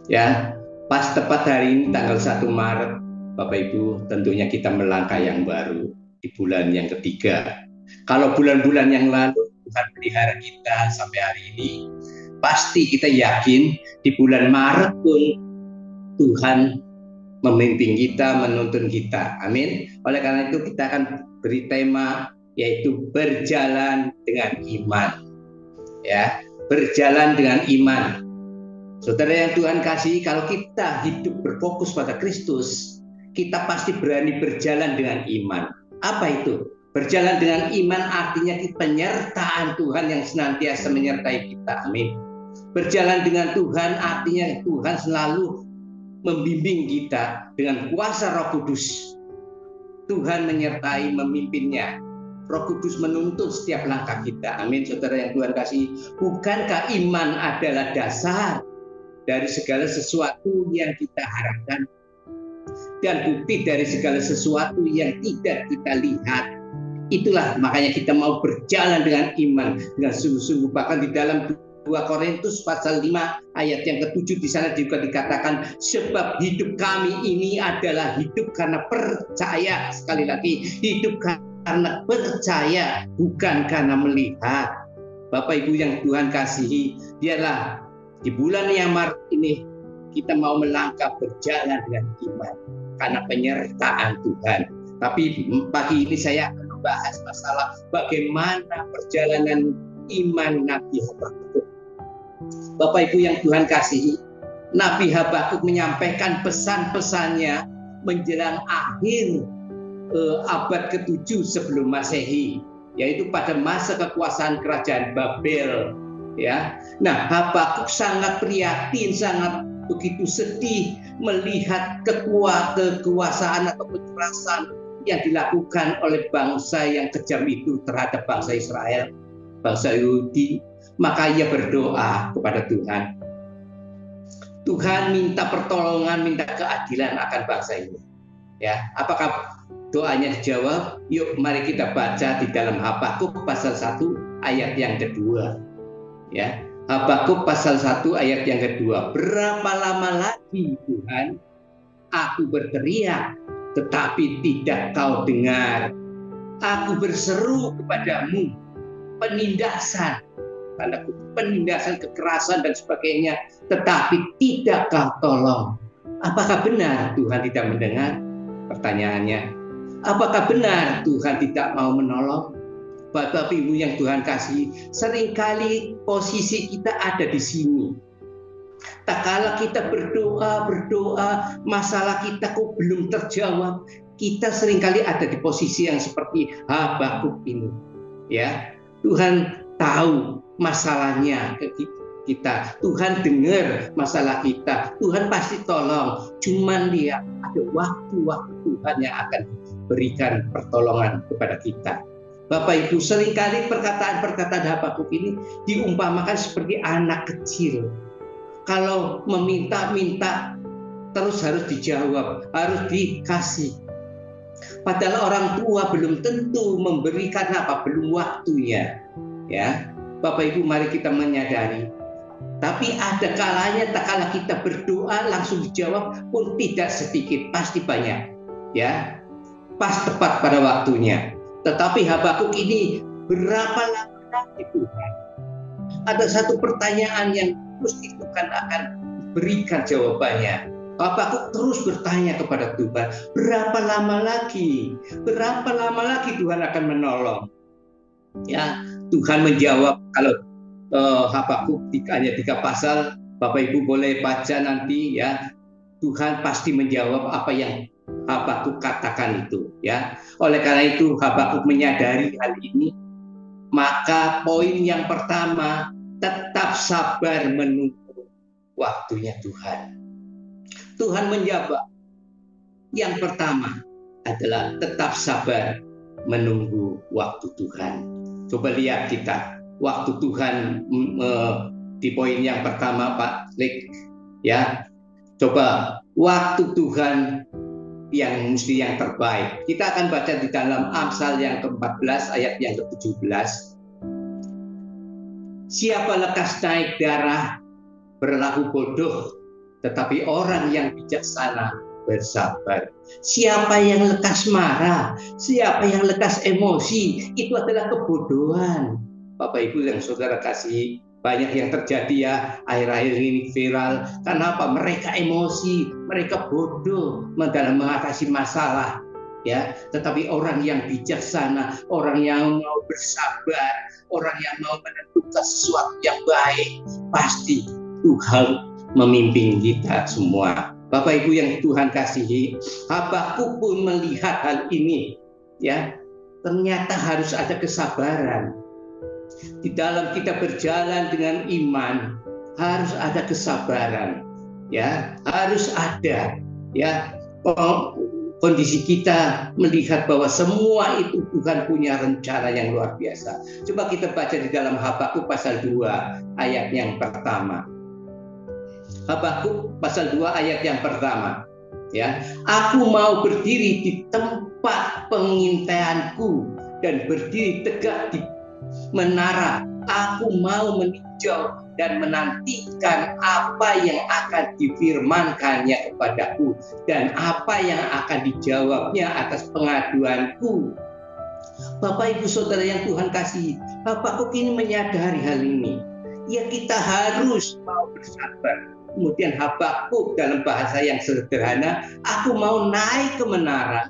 Ya, pas tepat hari ini tanggal 1 Maret, Bapak Ibu, tentunya kita melangkah yang baru di bulan yang ketiga. Kalau bulan-bulan yang lalu Tuhan pelihara kita sampai hari ini, pasti kita yakin di bulan Maret pun Tuhan memimpin kita, menuntun kita. Amin. Oleh karena itu kita akan beri tema yaitu berjalan dengan iman. Ya, berjalan dengan iman. Saudara yang Tuhan kasih, kalau kita hidup berfokus pada Kristus, kita pasti berani berjalan dengan iman. Apa itu? Berjalan dengan iman artinya penyertaan Tuhan yang senantiasa menyertai kita. Amin. Berjalan dengan Tuhan artinya Tuhan selalu membimbing kita dengan kuasa Roh Kudus. Tuhan menyertai, memimpinnya. Roh Kudus menuntun setiap langkah kita. Amin, saudara yang Tuhan kasih. Bukankah iman adalah dasar dari segala sesuatu yang kita harapkan dan bukti dari segala sesuatu yang tidak kita lihat? Itulah makanya kita mau berjalan dengan iman, dengan sungguh-sungguh. Bahkan di dalam 2 Korintus pasal 5 ayat yang ke-7 di sana juga dikatakan, sebab hidup kami ini adalah hidup karena percaya. Sekali lagi, hidup karena percaya, bukan karena melihat. Bapak Ibu yang Tuhan kasihi, biarlah di bulan yang Maret ini kita mau melangkah berjalan dengan iman karena penyertaan Tuhan. Tapi pagi ini saya akan membahas masalah bagaimana perjalanan iman Nabi Habakuk. Bapak Ibu yang Tuhan kasihi, Nabi Habakuk menyampaikan pesan-pesannya menjelang akhir abad ke-7 sebelum Masehi, yaitu pada masa kekuasaan kerajaan Babel. Ya, nah Habakuk sangat prihatin, sangat begitu sedih melihat kekuasaan atau kekerasan yang dilakukan oleh bangsa yang kejam itu terhadap bangsa Israel, bangsa Yahudi. Maka ia berdoa kepada Tuhan. Tuhan minta pertolongan, minta keadilan akan bangsa ini. Ya, apakah doanya dijawab? Yuk mari kita baca di dalam Habakuk pasal 1 ayat yang kedua. Ya, Habakuk pasal 1 ayat yang kedua. Berapa lama lagi Tuhan aku berteriak tetapi tidak kau dengar. Aku berseru kepadamu penindasan, penindasan, kekerasan dan sebagainya, tetapi tidak kau tolong. Apakah benar Tuhan tidak mendengar? Pertanyaannya, apakah benar Tuhan tidak mau menolong? Bapak Ibu yang Tuhan kasih, seringkali posisi kita ada di sini. Tak kala kita berdoa, masalah kita kok belum terjawab, kita seringkali ada di posisi yang seperti Habakuk ini. Ya, Tuhan tahu masalahnya kita, Tuhan dengar masalah kita, Tuhan pasti tolong. Cuman dia ada waktu-waktu Tuhan yang akan berikan pertolongan kepada kita. Bapak Ibu, seringkali perkataan-perkataan Habakuk ini diumpamakan seperti anak kecil. Kalau meminta-minta terus harus dijawab, harus dikasih. Padahal orang tua belum tentu memberikan belum waktunya. Ya, Bapak Ibu, mari kita menyadari. Tapi ada kalanya tak kala kita berdoa langsung dijawab pun tidak sedikit, pasti banyak. Ya, pas tepat pada waktunya. Tetapi Habakuk ini berapa lama lagi Tuhan? Ada satu pertanyaan yang mesti Tuhan akan berikan jawabannya. Habakuk terus bertanya kepada Tuhan, berapa lama lagi? Berapa lama lagi Tuhan akan menolong? Ya, Tuhan menjawab. Kalau Habakuk hanya 3 pasal, Bapak Ibu boleh baca nanti ya. Tuhan pasti menjawab apa yang Habakuk katakan itu ya. Oleh karena itu Habakuk menyadari hal ini. Maka poin yang pertama, tetap sabar menunggu waktunya Tuhan. Tuhan menjawab. Yang pertama adalah tetap sabar menunggu waktu Tuhan. Coba lihat kita waktu Tuhan di poin yang pertama Pak Lik ya. Coba waktu Tuhan yang mesti yang terbaik. Kita akan baca di dalam Amsal yang ke-14 ayat yang ke-17. Siapa lekas naik darah berlaku bodoh tetapi orang yang bijaksana bersabar. Siapa yang lekas marah, siapa yang lekas emosi, itu adalah kebodohan. Bapak Ibu yang saudara kasih, banyak yang terjadi ya akhir-akhir ini viral. Kenapa? Mereka emosi, mereka bodoh dalam mengatasi masalah. Ya, tetapi orang yang bijaksana, orang yang mau bersabar, orang yang mau menentukan sesuatu yang baik, pasti Tuhan memimpin kita semua. Bapak Ibu yang Tuhan kasihi, Habakuk pun melihat hal ini, ya. Ternyata harus ada kesabaran. Di dalam kita berjalan dengan iman, harus ada kesabaran, ya. Harus ada, ya. Kondisi kita melihat bahwa semua itu Tuhan punya rencana yang luar biasa. Coba kita baca di dalam Habakuk pasal 2 ayat yang pertama. Habakuk pasal 2 ayat yang pertama, ya. Aku mau berdiri di tempat pengintaianku dan berdiri tegak di menara. Aku mau meninjau dan menantikan apa yang akan difirmankannya kepadaku dan apa yang akan dijawabnya atas pengaduanku. Bapak Ibu Saudara yang Tuhan kasih, Habakuk ini menyadari hal ini. Ya, kita harus mau bersabar. Kemudian Habakuk dalam bahasa yang sederhana, aku mau naik ke menara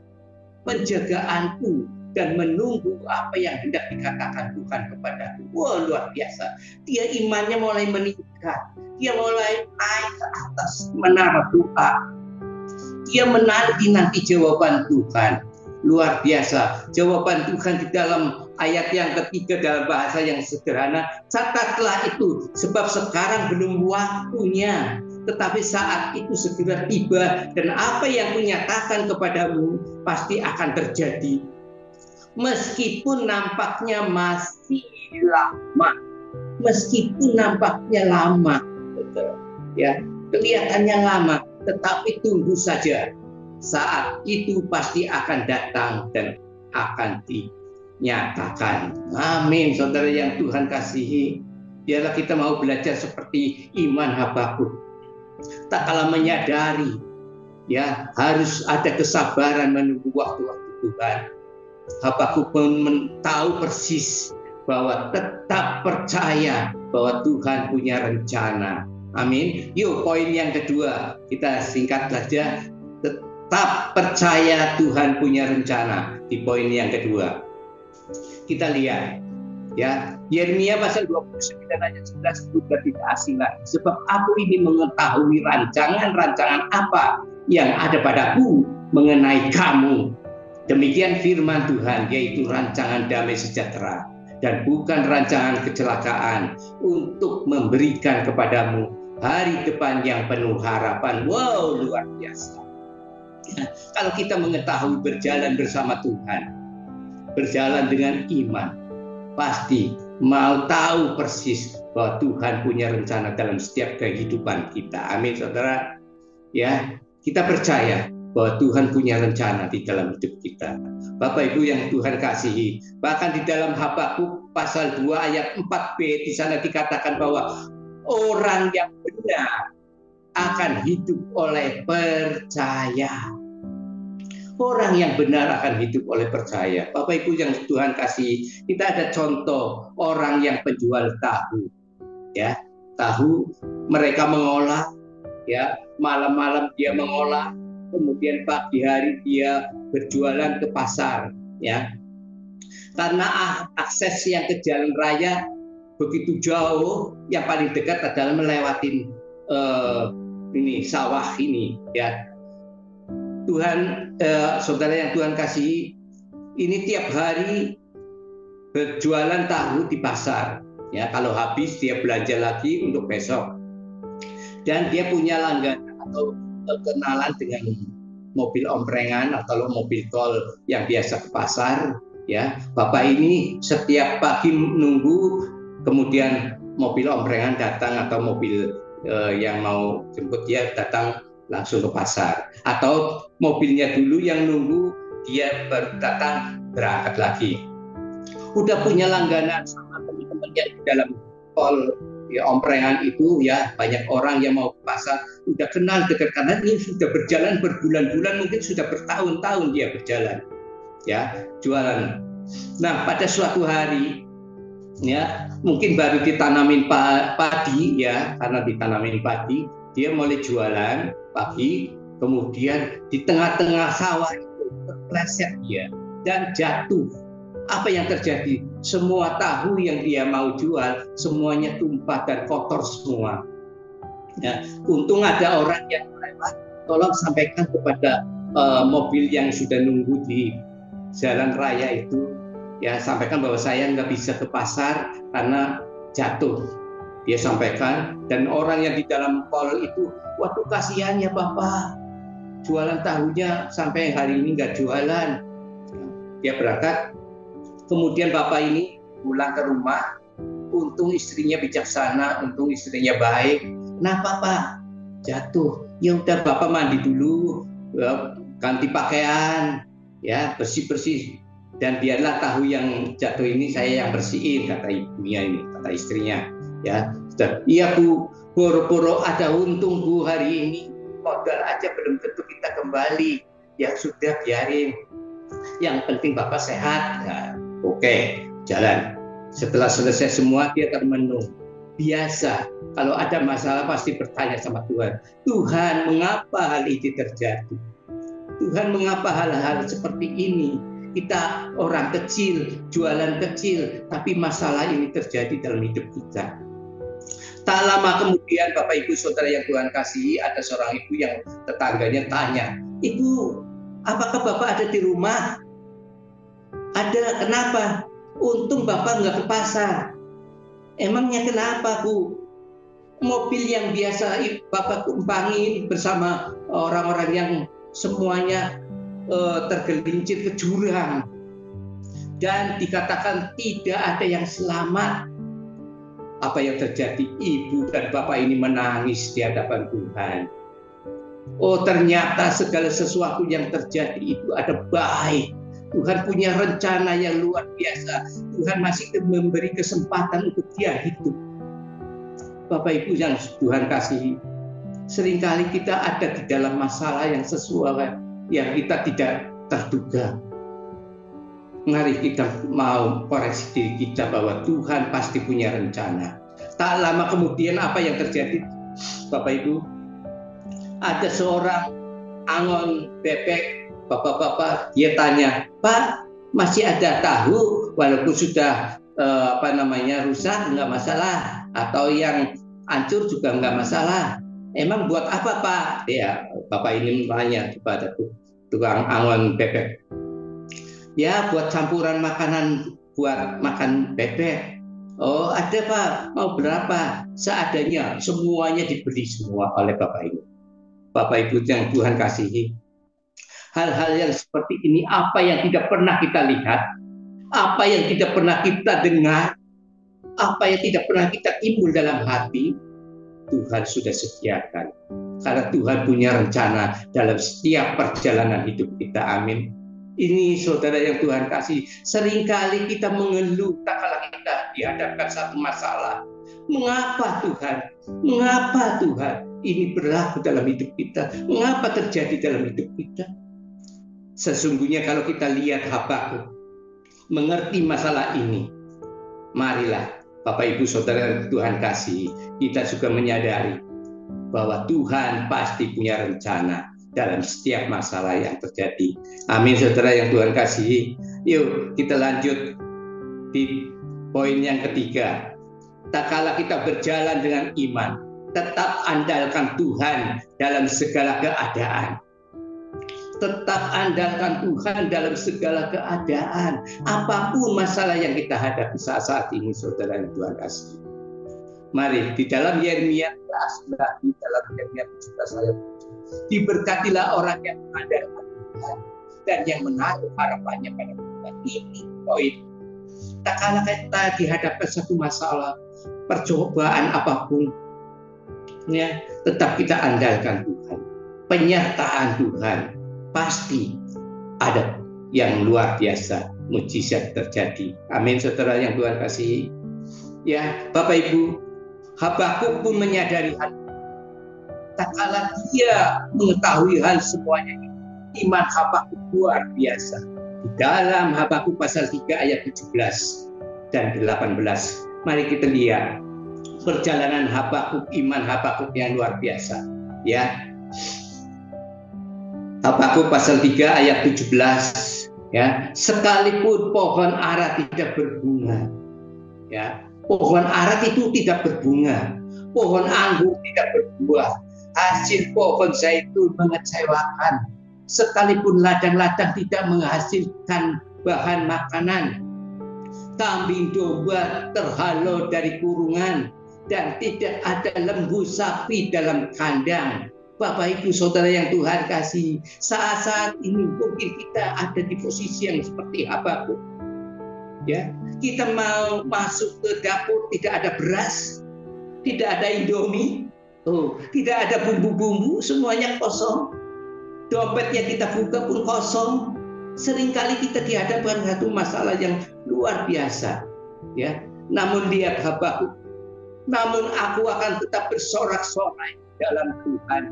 penjagaanku dan menunggu apa yang hendak dikatakan Tuhan kepadaku. Wah, luar biasa. Dia imannya mulai meningkat. Dia mulai naik ke atas menara doa. Dia menanti jawaban Tuhan. Luar biasa. Jawaban Tuhan di dalam ayat yang ketiga dalam bahasa yang sederhana, catatlah itu, sebab sekarang belum waktunya, tetapi saat itu segera tiba, dan apa yang kunyatakan kepadamu pasti akan terjadi. Meskipun nampaknya masih lama, meskipun nampaknya lama, betul, ya, kelihatannya lama, tetapi tunggu saja. Saat itu pasti akan datang dan akan dinyatakan. Amin, saudara yang Tuhan kasihi. Biarlah kita mau belajar seperti iman Habakuk. Tak kalah menyadari, ya, harus ada kesabaran menunggu waktu-waktu Tuhan. Habakuk pun tahu persis bahwa tetap percaya bahwa Tuhan punya rencana. Amin. Yuk, poin yang kedua, kita singkat saja. Tetap percaya Tuhan punya rencana. Di poin yang kedua, kita lihat, ya, Yeremia pasal 29 ayat 11, sudah tidak asing lagi, sebab aku ini mengetahui rancangan-rancangan apa yang ada padaku mengenai kamu. Demikian firman Tuhan, yaitu rancangan damai sejahtera dan bukan rancangan kecelakaan, untuk memberikan kepadamu hari depan yang penuh harapan. Wow, luar biasa. Ya, kalau kita mengetahui berjalan bersama Tuhan, berjalan dengan iman, pasti mau tahu persis bahwa Tuhan punya rencana dalam setiap kehidupan kita. Amin, saudara. Ya, kita percaya bahwa Tuhan punya rencana di dalam hidup kita. Bapak Ibu yang Tuhan kasihi, bahkan di dalam Habakuk pasal 2 ayat 4b, di sana dikatakan bahwa orang yang benar akan hidup oleh percaya. Orang yang benar akan hidup oleh percaya. Bapak Ibu yang Tuhan kasih, kita ada contoh orang yang penjual tahu, ya, tahu mereka mengolah, ya, malam-malam dia mengolah, kemudian pagi hari dia berjualan ke pasar, ya. Karena akses yang ke jalan raya begitu jauh, yang paling dekat adalah melewati ini sawah ini, ya. Tuhan, saudara yang Tuhan kasih, ini tiap hari berjualan tahu di pasar, ya. Kalau habis dia belanja lagi untuk besok, dan dia punya langganan atau kenalan dengan mobil omprengan atau mobil tol yang biasa ke pasar, ya. Bapak ini setiap pagi menunggu, kemudian mobil omprengan datang atau mobil yang mau jemput dia datang langsung ke pasar, atau mobilnya dulu yang nunggu, dia baru datang berangkat lagi. Udah punya langganan sama teman-teman yang di dalam tol ya omprengan itu ya banyak orang yang mau ke pasar udah kenal dekat karena ini sudah berjalan berbulan-bulan, mungkin sudah bertahun-tahun dia berjalan ya jualan. Nah pada suatu hari ya mungkin baru ditanamin padi ya, karena ditanamin padi dia mulai jualan pagi, kemudian di tengah-tengah sawah itu terpleset dia dan jatuh. Apa yang terjadi? Semua tahu yang dia mau jual semuanya tumpah dan kotor semua. Ya, untung ada orang yang lewat, tolong sampaikan kepada mobil yang sudah nunggu di jalan raya itu, ya sampaikan bahwa saya nggak bisa ke pasar karena jatuh. Dia sampaikan, dan orang yang di dalam tol itu, waduh kasihan ya Bapak, jualan tahunya sampai hari ini nggak jualan. Dia berangkat. Kemudian bapak ini pulang ke rumah, untung istrinya bijaksana, untung istrinya baik. Kenapa Pak? Jatuh. Ya udah bapak mandi dulu, ganti pakaian, ya bersih-bersih. Dan biarlah tahu yang jatuh ini saya yang bersihin, kata ibunya ini, kata istrinya. Ya, iya Bu, boro-boro ada untung Bu hari ini, modal aja belum tentu kita kembali. Ya sudah biarin. Yang penting bapak sehat. Ya. Oke, jalan. Setelah selesai semua dia termenung. Biasa, kalau ada masalah pasti bertanya sama Tuhan. Tuhan, mengapa hal ini terjadi? Tuhan, mengapa hal-hal seperti ini? Kita orang kecil, jualan kecil, tapi masalah ini terjadi dalam hidup kita. Tak lama kemudian, Bapak Ibu Saudara yang Tuhan kasihi, ada seorang ibu yang tetangganya tanya, Ibu, apakah Bapak ada di rumah? Ada, kenapa? Untung Bapak nggak ke pasar. Emangnya kenapa Bu? Mobil yang biasa Bapak tumpangi bersama orang-orang yang semuanya tergelincir ke jurang. Dan dikatakan tidak ada yang selamat. Apa yang terjadi? Ibu dan Bapak ini menangis di hadapan Tuhan. Oh ternyata segala sesuatu yang terjadi itu ada baik. Tuhan punya rencana yang luar biasa. Tuhan masih memberi kesempatan untuk dia hidup. Bapak Ibu yang Tuhan kasihi, seringkali kita ada di dalam masalah yang sesuai yang kita tidak terduga. Mari kita mau koreksi diri kita bahwa Tuhan pasti punya rencana. Tak lama kemudian apa yang terjadi, Bapak Ibu? Ada seorang angon bebek, bapak-bapak, dia tanya, Pak, masih ada tahu walaupun sudah rusak nggak masalah, atau yang hancur juga nggak masalah. Emang buat apa Pak? Ya, bapak ini bertanya kepada tukang angon bebek. Ya, buat campuran makanan buat makan bebek. Oh, ada Pak. Mau berapa? Seadanya. Semuanya dibeli semua oleh bapak ini. Bapak Ibu yang Tuhan kasihi. Hal-hal yang seperti ini, apa yang tidak pernah kita lihat, apa yang tidak pernah kita dengar, apa yang tidak pernah kita timbul dalam hati, Tuhan sudah sediakan. Karena Tuhan punya rencana dalam setiap perjalanan hidup kita. Amin. Ini saudara yang Tuhan kasih, seringkali kita mengeluh tak kala kita dihadapkan satu masalah. Mengapa Tuhan? Mengapa Tuhan? Ini berlaku dalam hidup kita. Mengapa terjadi dalam hidup kita? Sesungguhnya kalau kita lihat Habakuk, mengerti masalah ini, marilah Bapak Ibu Saudara yang Tuhan kasih, kita juga menyadari bahwa Tuhan pasti punya rencana dalam setiap masalah yang terjadi. Amin saudara yang Tuhan kasih. Yuk kita lanjut di poin yang ketiga. Tak kala kita berjalan dengan iman, tetap andalkan Tuhan dalam segala keadaan. Tetap andalkan Tuhan dalam segala keadaan. Apapun masalah yang kita hadapi saat ini, saudara yang Tuhan kasih. Mari di dalam Yeremia 11, di dalam Yeremia 17 ayat 7, diberkatilah orang yang mengandalkan Tuhan dan yang menaruh harapannya pada Tuhan. Ini poin. Tak kala kita dihadapkan satu masalah, percobaan apapun, ya, tetap kita andalkan Tuhan. Penyertaan Tuhan pasti ada yang luar biasa, mujizat terjadi. Amin saudara yang Tuhan kasih. Ya, Bapak Ibu, Habakuk pun menyadari hal itu. Tak kala dia mengetahui hal semuanya, iman Habakuk luar biasa. Di dalam Habakuk pasal 3 ayat 17 dan 18, mari kita lihat perjalanan Habakuk, iman Habakuk yang luar biasa. Ya, Habakuk pasal 3 ayat 17, ya, sekalipun pohon ara tidak berbunga, ya, pohon ara itu tidak berbunga, pohon anggur tidak berbuah, hasil pohon zaitun mengecewakan, sekalipun ladang-ladang tidak menghasilkan bahan makanan, kambing domba terhalau dari kurungan, dan tidak ada lembu sapi dalam kandang. Bapak Ibu Saudara yang Tuhan kasih, saat-saat ini mungkin kita ada di posisi yang seperti Habakuk. Ya, kita mau masuk ke dapur, tidak ada beras, tidak ada Indomie, tidak ada bumbu-bumbu, semuanya kosong. Dompetnya kita buka pun kosong. Seringkali kita dihadapkan satu masalah yang luar biasa. Ya, namun lihat Habakuk, namun aku akan tetap bersorak-sorai dalam Tuhan,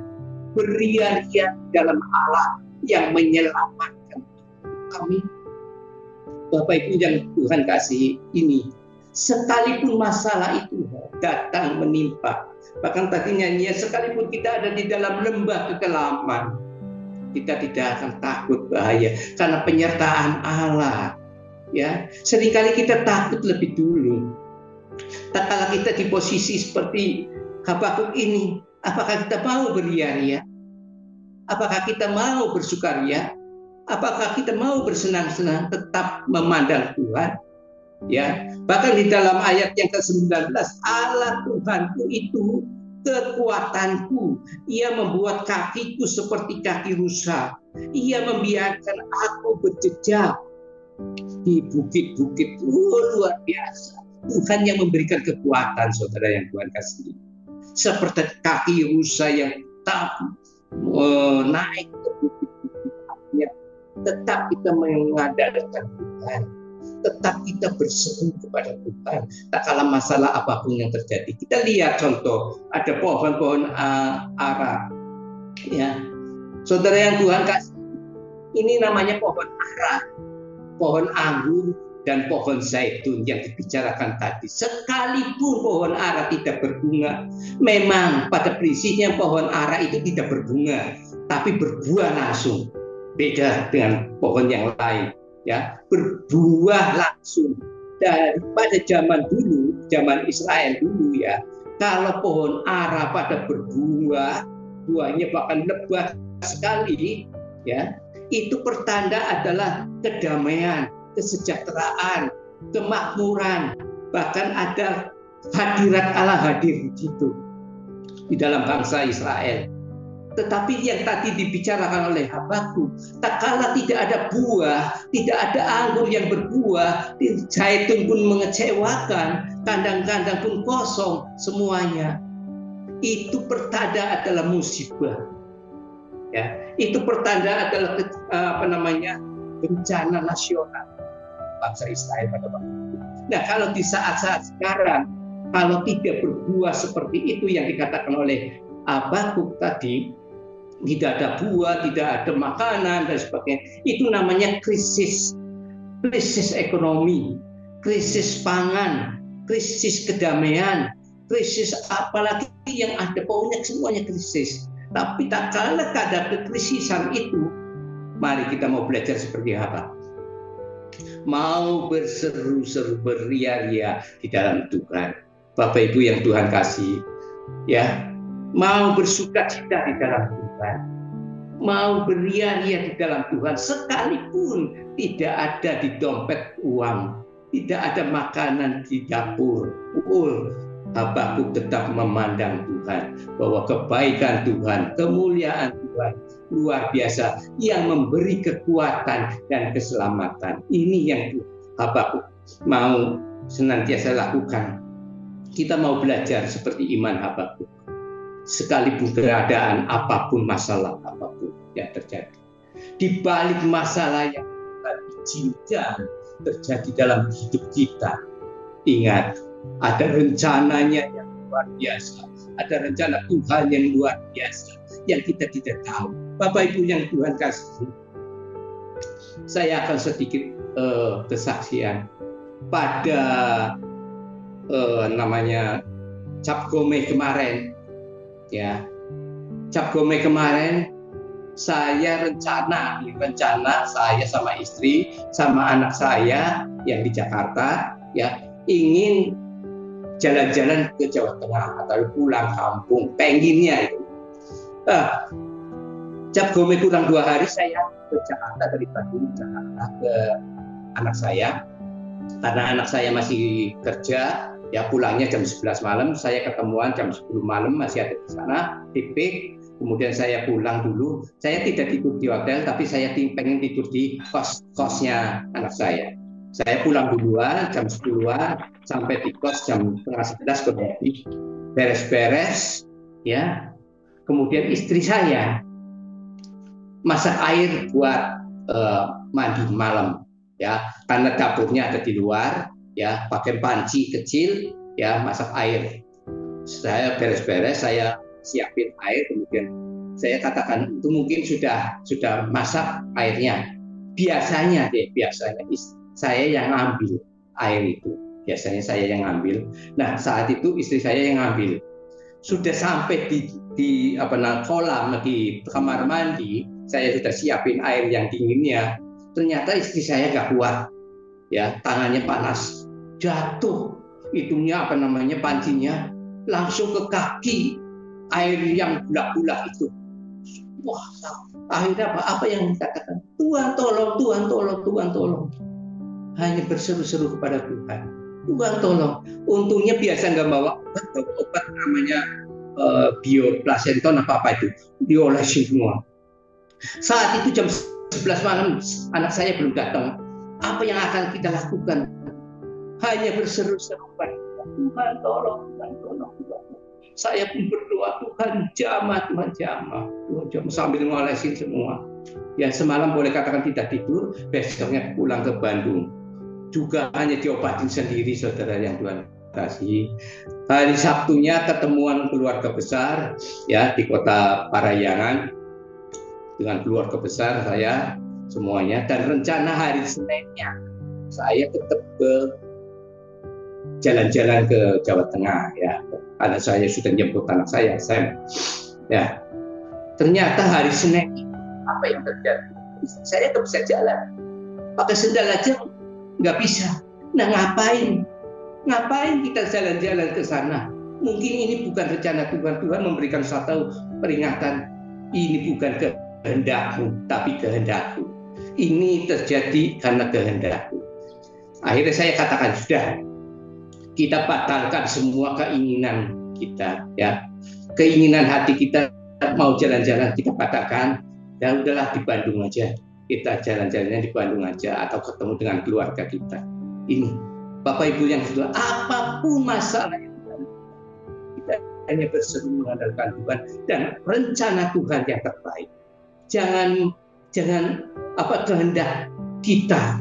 beria-ria dalam Allah yang menyelamatkan kami. Bapak Ibu yang Tuhan kasih ini, sekalipun masalah itu datang menimpa, bahkan tadi nyanyian, sekalipun kita ada di dalam lembah kekelaman, kita tidak akan takut bahaya karena penyertaan Allah. Ya, seringkali kita takut lebih dulu. Tak kala kita di posisi seperti Habakuk ini, apakah kita mau beria-ria? Apakah kita mau bersukaria? Apakah kita mau bersenang-senang, tetap memandang Tuhan? Ya, bahkan di dalam ayat yang ke-19, Allah Tuhanku itu kekuatanku, Ia membuat kakiku seperti kaki rusa, Ia membiarkan aku berjejak di bukit-bukit. Luar biasa. Tuhan yang memberikan kekuatan, saudara yang Tuhan kasih. Seperti kaki rusa yang tak naik ke bukit-bukit, tetap kita mengandalkan Tuhan, tetap kita berseru kepada Tuhan. Tak kalah masalah apapun yang terjadi. Kita lihat contoh, ada pohon-pohon ara. Ya, saudara yang Tuhan kasih, ini namanya pohon ara, pohon anggur dan pohon zaitun yang dibicarakan tadi. Sekalipun pohon ara tidak berbunga, memang pada prinsipnya pohon ara itu tidak berbunga, tapi berbuah langsung. Beda dengan pohon yang lain, ya, berbuah langsung. Daripada zaman dulu, zaman Israel dulu, ya, kalau pohon ara pada berbuah, buahnya bahkan lebat sekali, ya, itu pertanda adalah kedamaian, kesejahteraan, kemakmuran, bahkan ada hadirat Allah hadir di situ di dalam bangsa Israel. Tetapi yang tadi dibicarakan oleh Habakuk, tak kala tidak ada buah, tidak ada anggur yang berbuah, zaitun pun mengecewakan, kandang-kandang pun kosong semuanya. Itu pertanda adalah musibah. Ya, itu pertanda adalah bencana nasional bangsa Israel pada waktu itu. Nah, kalau di saat-saat sekarang, kalau tidak berbuah seperti itu yang dikatakan oleh Habakuk tadi, tidak ada buah, tidak ada makanan dan sebagainya, itu namanya krisis ekonomi, krisis pangan, krisis kedamaian, krisis apalagi yang ada, pokoknya semuanya krisis. Tapi tak kalah kadar kekrisisan itu, mari kita mau belajar seperti apa? Mau berseru-seru, beria-ria di dalam Tuhan. Bapak Ibu yang Tuhan kasih, ya, mau bersukacita di dalam Tuhan, mau beria-ria di dalam Tuhan, sekalipun tidak ada di dompet uang, tidak ada makanan di dapur. Habakuk tetap memandang Tuhan, bahwa kebaikan Tuhan, kemuliaan Tuhan luar biasa yang memberi kekuatan dan keselamatan. Ini yang Habakuk mau senantiasa lakukan. Kita mau belajar seperti iman Habakuk. Sekalipun keadaan apapun, masalah apapun yang terjadi, di balik masalah yang kita izinkan terjadi dalam hidup kita, ingat, ada rencananya yang luar biasa. Ada rencana Tuhan yang luar biasa yang kita tidak tahu. Bapak Ibu yang Tuhan kasih, saya akan sedikit kesaksian pada namanya Cap Gome kemarin, ya. Cap Gome kemarin saya rencana saya sama istri sama anak saya yang di Jakarta, ya, ingin jalan-jalan ke Jawa Tengah atau pulang kampung, pengennya itu. Cap Gome kurang 2 hari saya ke Jakarta, dari Bandung Jakarta ke anak saya, karena anak saya masih kerja, ya pulangnya jam 11 malam, saya ketemuan jam 10 malam masih ada di sana, tipik. Kemudian saya pulang dulu, saya tidak tidur di hotel, tapi saya pengen tidur di kos-kosnya anak saya. Saya pulang duluan jam 10-an, sampai di kos jam 10:30 kembali, beres-beres, ya. Kemudian istri saya masak air buat mandi malam, ya, karena dapurnya ada di luar, ya, pakai panci kecil, ya, masak air. Saya beres-beres, saya siapin air, kemudian saya katakan itu mungkin sudah masak airnya. Biasanya saya yang ambil air itu. Biasanya saya yang ambil. Nah, saat itu istri saya yang ambil. Sudah sampai di kolam, di kamar mandi, saya sudah siapin air yang dinginnya. Ternyata istri saya nggak kuat, ya, tangannya panas, jatuh itunya pancinya langsung ke kaki air yang bulak-bulak itu. Wah, akhirnya apa yang dikatakan? Tuhan tolong, Tuhan tolong, Tuhan tolong. Hanya berseru-seru kepada Tuhan. Tuhan tolong. Untungnya biasa nggak bawa obat namanya bioplacenton apa itu, diolesin semua. Saat itu jam 11 malam, anak saya belum datang. Apa yang akan kita lakukan? Hanya berseru-seru kepada Tuhan tolong, Tuhan tolong, Tuhan. Saya pun berdoa, Tuhan jamah, Tuhan jamah, Tuhan jamah, sambil ngolesin semua. Ya, semalam boleh katakan tidak tidur, besoknya pulang ke Bandung. Juga hanya diobatin sendiri, saudara yang Tuhan kasih. Hari Sabtunya ketemuan keluarga besar, ya, di kota Parahyangan dengan keluarga besar saya semuanya. Dan rencana hari Seninnya saya tetap ke jalan-jalan ke Jawa Tengah, ya, karena saya sudah jemput anak saya, ya. Ternyata hari Senin apa yang terjadi? Saya tidak bisa jalan, pakai sendal aja nggak bisa. Nah, ngapain kita jalan-jalan ke sana? Mungkin ini bukan rencana Tuhan. Tuhan memberikan satu peringatan, ini bukan kehendakmu, tapi kehendakku. Ini terjadi karena kehendakku. Akhirnya saya katakan, sudah, kita batalkan semua keinginan kita, ya, keinginan hati kita mau jalan-jalan kita batalkan. Dan udahlah di Bandung aja, kita jalan-jalannya di Bandung aja, atau ketemu dengan keluarga kita. Ini Bapak Ibu yang sudah, apapun masalah kita hanya berseru mengandalkan Tuhan dan rencana Tuhan yang terbaik. Jangan kehendak kita.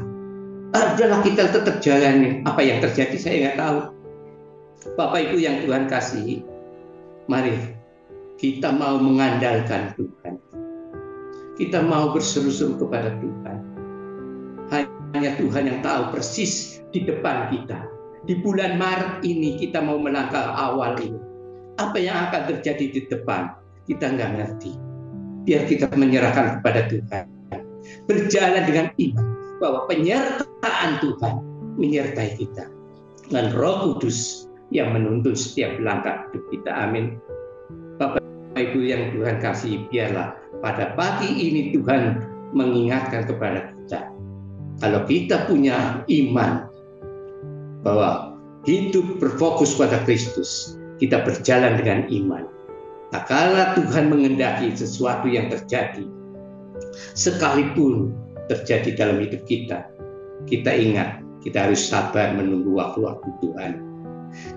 Adalah kita tetap jalani. Apa yang terjadi saya nggak tahu. Bapak Ibu yang Tuhan kasih, mari kita mau mengandalkan Tuhan. Kita mau berseru-seru kepada Tuhan. Hanya Tuhan yang tahu persis di depan kita. Di bulan Maret ini kita mau melangkah awal ini. Apa yang akan terjadi di depan kita nggak ngerti. Biar kita menyerahkan kepada Tuhan. Berjalan dengan iman bahwa penyertaan Tuhan menyertai kita dengan Roh Kudus yang menuntun setiap langkah hidup kita. Amin. Bapak Ibu yang Tuhan kasih, biarlah pada pagi ini Tuhan mengingatkan kepada kita, kalau kita punya iman bahwa hidup berfokus pada Kristus, kita berjalan dengan iman. Tak kala Tuhan mengendaki sesuatu yang terjadi, sekalipun terjadi dalam hidup kita, kita ingat, kita harus sabar menunggu waktu-waktu Tuhan.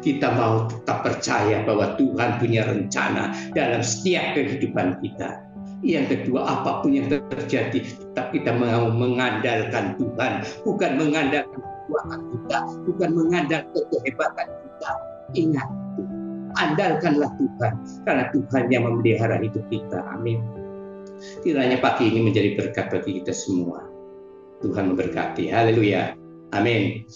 Kita mau tetap percaya bahwa Tuhan punya rencana dalam setiap kehidupan kita. Yang kedua, apapun yang terjadi, tetap kita mau mengandalkan Tuhan, bukan mengandalkan kekuatan kita, bukan mengandalkan kehebatan kita. Ingat, andalkanlah Tuhan, karena Tuhan yang memelihara hidup kita. Amin. Kiranya pagi ini menjadi berkat bagi kita semua. Tuhan memberkati. Haleluya. Amin.